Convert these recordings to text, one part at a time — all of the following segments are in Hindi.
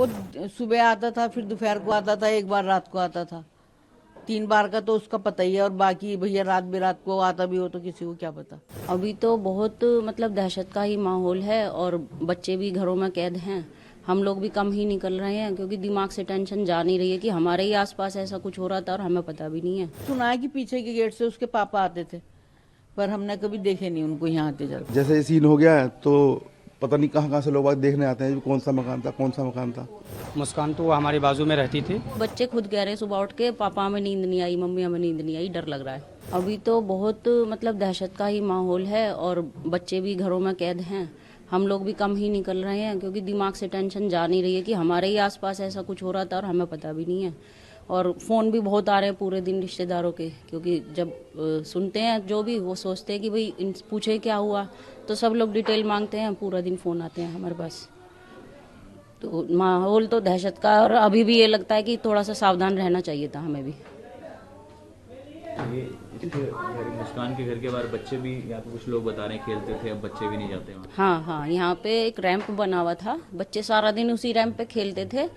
वो सुबह आता था, फिर दोपहर को आता था, एक बार रात को आता था। 3 बार का तो उसका पता ही है, और बाकी भैया रात बेरात को आता भी हो तो किसी को क्या पता। अभी तो बहुत मतलब दहशत का ही माहौल है और बच्चे भी घरों में कैद हैं। हम लोग भी कम ही निकल रहे हैं क्योंकि दिमाग से टेंशन जा नहीं रही है कि हमारे ही आसपास ऐसा कुछ हो रहा था और हमें पता भी नहीं है। सुना है कि पीछे के गेट से उसके पापा आते थे, पर हमने कभी देखे नहीं उनको यहाँ आते जाते। जैसे ये सीन हो गया है तो पता नहीं कहाँ कहाँ से लोग देखने आते हैं कौन सा मकान था। मुस्कान तो वो हमारे बाजू में रहती थी। बच्चे खुद कह रहे हैं सुबह उठ के पापा हमें नींद नहीं आई, मम्मी हमें नींद नहीं आई, डर लग रहा है। अभी तो बहुत मतलब दहशत का ही माहौल है और बच्चे भी घरों में कैद हैं। हम लोग भी कम ही निकल रहे हैं क्योंकि दिमाग से टेंशन जा नहीं रही है कि हमारे ही आसपास ऐसा कुछ हो रहा था और हमें पता भी नहीं है। और फ़ोन भी बहुत आ रहे हैं पूरे दिन रिश्तेदारों के, क्योंकि जब सुनते हैं जो भी वो सोचते हैं कि भाई पूछे क्या हुआ, तो सब लोग डिटेल मांगते हैं, पूरा दिन फ़ोन आते हैं हमारे पास। तो माहौल तो दहशत का, और अभी भी ये लगता है कि थोड़ा सा सावधान रहना चाहिए था हमें भी। ये मुस्कान के घर के बाहर बच्चे भी, यहाँ पे कुछ लोग बता रहे हैं खेलते थे, अब बच्चे भी नहीं जाते वहाँ। हाँ, यहाँ पे एक रैंप बना हुआ था, बच्चे सारा दिन उसी रैंप पे खेलते थे।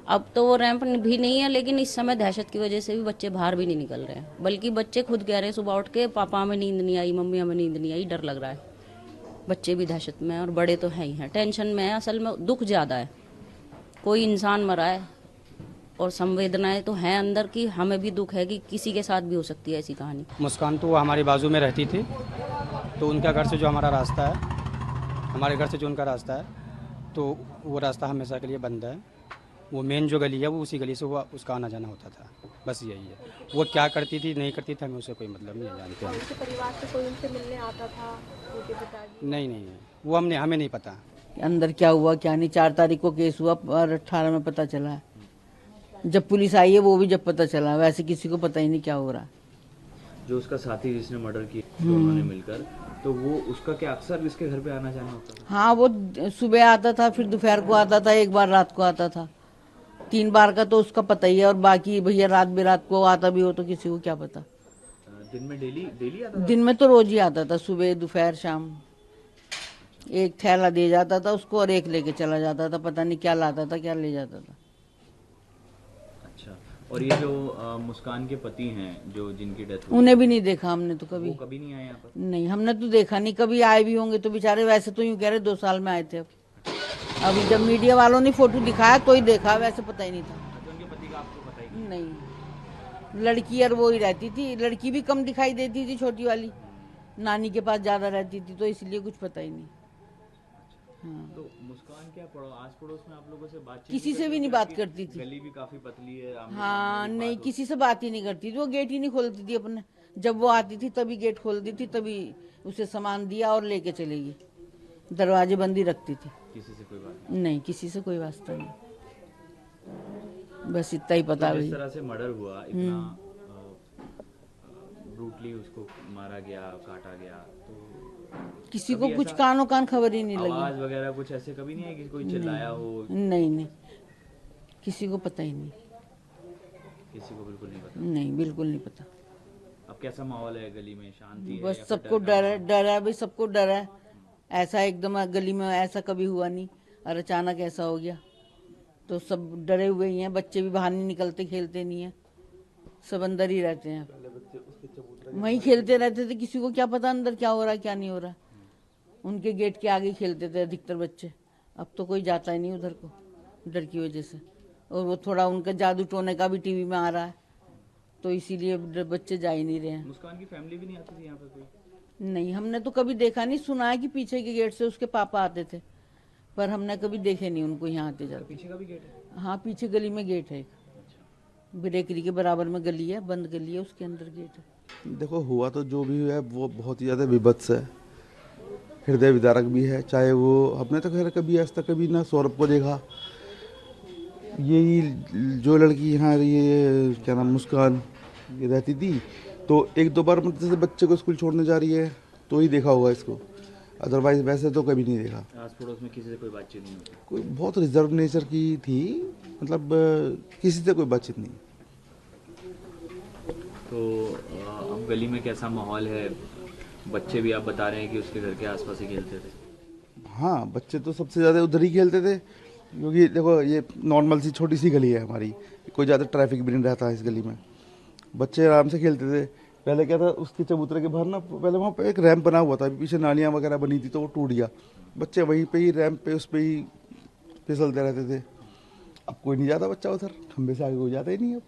अब तो वो रैंप भी नहीं है, लेकिन इस समय दहशत की वजह से भी बच्चे बाहर भी नहीं निकल रहे हैं। बल्कि बच्चे खुद कह रहे हैं सुबह उठ के पापा हमें नींद नहीं आई, मम्मी हमें नींद नहीं आई, डर लग रहा है। बच्चे भी दहशत में हैं और बड़े तो हैं ही हैं, टेंशन में है। असल में दुख ज़्यादा है, कोई इंसान मरा है और संवेदनाएं तो हैं अंदर की, हमें भी दुख है कि किसी के साथ भी हो सकती है ऐसी कहानी। मुस्कान तो वो हमारे बाजू में रहती थी, तो उनका घर से जो हमारा रास्ता है, हमारे घर से जो उनका रास्ता है, तो वो रास्ता हमेशा के लिए बंद है। वो मेन जो गली है वो उसी गली से वो उसका आना जाना होता था, बस यही है। वो क्या करती थी नहीं करती थी हमें उससे कोई मतलब नहीं जानते हैं। उनके परिवार से कोई उनसे मिलने आता था, उनके पिताजी? नहीं, वो हमें नहीं पता अंदर क्या हुआ क्या नहीं। 4 तारीख को केस हुआ और 18 में पता चला है। जब पुलिस आई है वो भी जब पता चला, वैसे किसी को पता ही नहीं क्या हो रहा। जो उसका साथी जिसने मर्डर किया दोनों ने मिलकर, तो वो उसका क्या अक्सर इसके घर पे आना जाना होता था? हाँ, वो सुबह आता था, फिर दोपहर को आता था, एक बार रात को आता था। 3 बार का तो उसका पता ही है, और बाकी भैया रात बेरात को आता भी हो तो किसी को क्या पता। दिन में डेली आता था? दिन में तो रोज ही आता था, सुबह दोपहर शाम। एक थैला दे जाता था उसको और एक लेके चला जाता था, पता नहीं क्या लाता था क्या ले जाता था। अच्छा, और ये जो मुस्कान के पति हैं जो जिनकी डेथ हुई, उन्हें भी नहीं देखा हमने तो कभी। वो कभी नहीं आए यहाँ पर? नहीं, हमने तो देखा नहीं, कभी आए भी होंगे तो बेचारे, वैसे तो यूं कह रहे 2 साल में आए थे। अभी जब मीडिया वालों ने फोटो दिखाया तो ही देखा, वैसे पता ही नहीं था। अच्छा, उनके पति का आपको पता ही नहीं, लड़की और वो ही रहती थी, लड़की भी कम दिखाई देती थी, छोटी वाली नानी के पास ज्यादा रहती थी, तो इसलिए कुछ पता ही नहीं। हाँ। तो मुस्कान क्या आस पड़ोस में आप लोगों से बातचीत किसी से भी नहीं बात करती थी। गली भी काफी पतली है। हाँ, नहीं, किसी से बात ही नहीं करती थी। वो गेट ही नहीं खोलती थी अपने, जब वो आती थी तभी गेट खोलती थी, तभी उसे सामान दिया और लेके चलेगी। दरवाजे बंदी रखती थी। किसी से कोई बात नहीं, किसी से कोई वास्ता नहीं, बस इतना ही पता। जिस तरह से मर्डर हुआ, इतना ब्रूटली उसको मारा गया, काटा गया, तो किसी को कुछ कानों कान खबर ही नहीं लगी। आवाज वगैरह कुछ ऐसे कभी नहीं है कि कोई चिल्लाया हो? नहीं, किसी को पता ही नहीं। किसी को बिल्कुल नहीं पता? नहीं, बिल्कुल नहीं पता। अब कैसा माहौल है गली में? शांति है? बस सबको डर है भाई, सबको डर है। ऐसा एकदम गली में ऐसा कभी हुआ नहीं, और अचानक ऐसा हो गया तो सब डरे हुए ही हैं। बच्चे भी बाहर नहीं निकलते, खेलते नहीं है, सब अंदर ही रहते हैं। वहीं खेलते रहते थे, किसी को क्या पता अंदर क्या हो रहा है क्या नहीं हो रहा। उनके गेट के आगे खेलते थे अधिकतर बच्चे। अब तो कोई जाता ही नहीं उधर को, डर की वजह से। और वो थोड़ा उनका जादू टोने का भी टीवी में आ रहा है, तो इसीलिए बच्चे जा ही नहीं रहे हैं। मुस्कान की फैमिली भी नहीं आती थी यहाँ पे कोई? नहीं, हमने तो कभी देखा नहीं। सुना है कि पीछे के गेट से उसके पापा आते थे, पर हमने कभी देखे नहीं उनको यहाँ आते जाते। पीछे का भी गेट है? हाँ, पीछे गली में गेट है एक, ब्रेकरी के बराबर में गली है, बंद गली है, उसके अंदर गेट है। देखो, हुआ तो जो भी है वो बहुत ही ज़्यादा विभत्स है, हृदय विदारक भी है। चाहे वो हमने तो खैर कभी आज तक कभी ना सौरभ को देखा, यही जो लड़की यहाँ ये क्या नाम मुस्कान ये रहती थी, तो 1-2 बार मतलब जैसे बच्चे को स्कूल छोड़ने जा रही है तो ही देखा होगा इसको, अदरवाइज वैसे तो कभी नहीं देखा। आस पड़ोस में किसी से कोई बातचीत नहीं होती? कोई बहुत रिजर्व नेचर की थी, मतलब किसी से कोई बातचीत नहीं। तो अब गली में कैसा माहौल है? बच्चे भी आप बता रहे हैं कि उसके घर के आसपास ही खेलते थे? हाँ, बच्चे तो सबसे ज़्यादा उधर ही खेलते थे, क्योंकि देखो ये नॉर्मल सी छोटी सी गली है हमारी, कोई ज़्यादा ट्रैफिक भी नहीं रहता है इस गली में। बच्चे आराम से खेलते थे। पहले क्या था, उसके चबूतरे के बाहर ना पहले वहाँ पे एक रैंप बना हुआ था, पीछे नालियाँ वगैरह बनी थी तो वो टूट गया। बच्चे वहीं पे ही रैंप पे उस पे ही फिसलते रहते थे। अब कोई नहीं जाता बच्चा उधर, खंबे से आगे कोई जाता ही नहीं अब।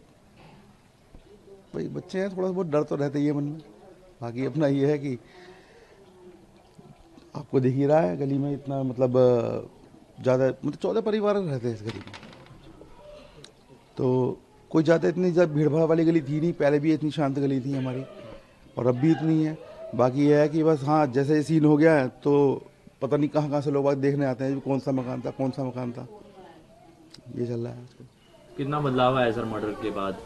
भाई बच्चे हैं, थोड़ा बहुत डर तो रहता ही है मन में। बाकी अपना ये है कि आपको दिख ही रहा है गली में इतना मतलब ज़्यादा मतलब 14 परिवार रहते हैं इस गली में, तो कोई ज़्यादा इतनी ज़्यादा भीड़ भाड़ वाली गली थी नहीं। पहले भी इतनी शांत गली थी हमारी और अब भी इतनी है। बाकी यह है कि बस हाँ, जैसे ये सीन हो गया है तो पता नहीं कहाँ कहाँ से लोग देखने आते हैं कौन सा मकान था, कौन सा मकान था। ये चल रहा है आजकल। कितना बदलाव आया सर मर्डर के बाद?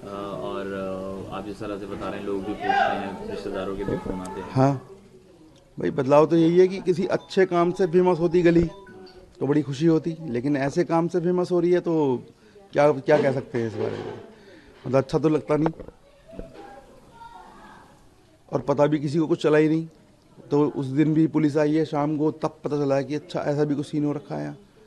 और आप जिस तरह से बता रहे हैं, लोग भी पूछते हैं, रिश्तेदारों के भी फोन आते हैं। हाँ भाई, बदलाव तो यही है कि किसी अच्छे काम से फेमस होती गली तो बड़ी खुशी होती, लेकिन ऐसे काम से फेमस हो रही है तो क्या क्या कह सकते हैं इस बारे में। मतलब अच्छा तो लगता नहीं और पता भी किसी को कुछ चला ही नहीं। तो उस दिन भी पुलिस आई है शाम को, तब पता चला है कि अच्छा ऐसा भी कुछ सीन हो रखा है यहाँ।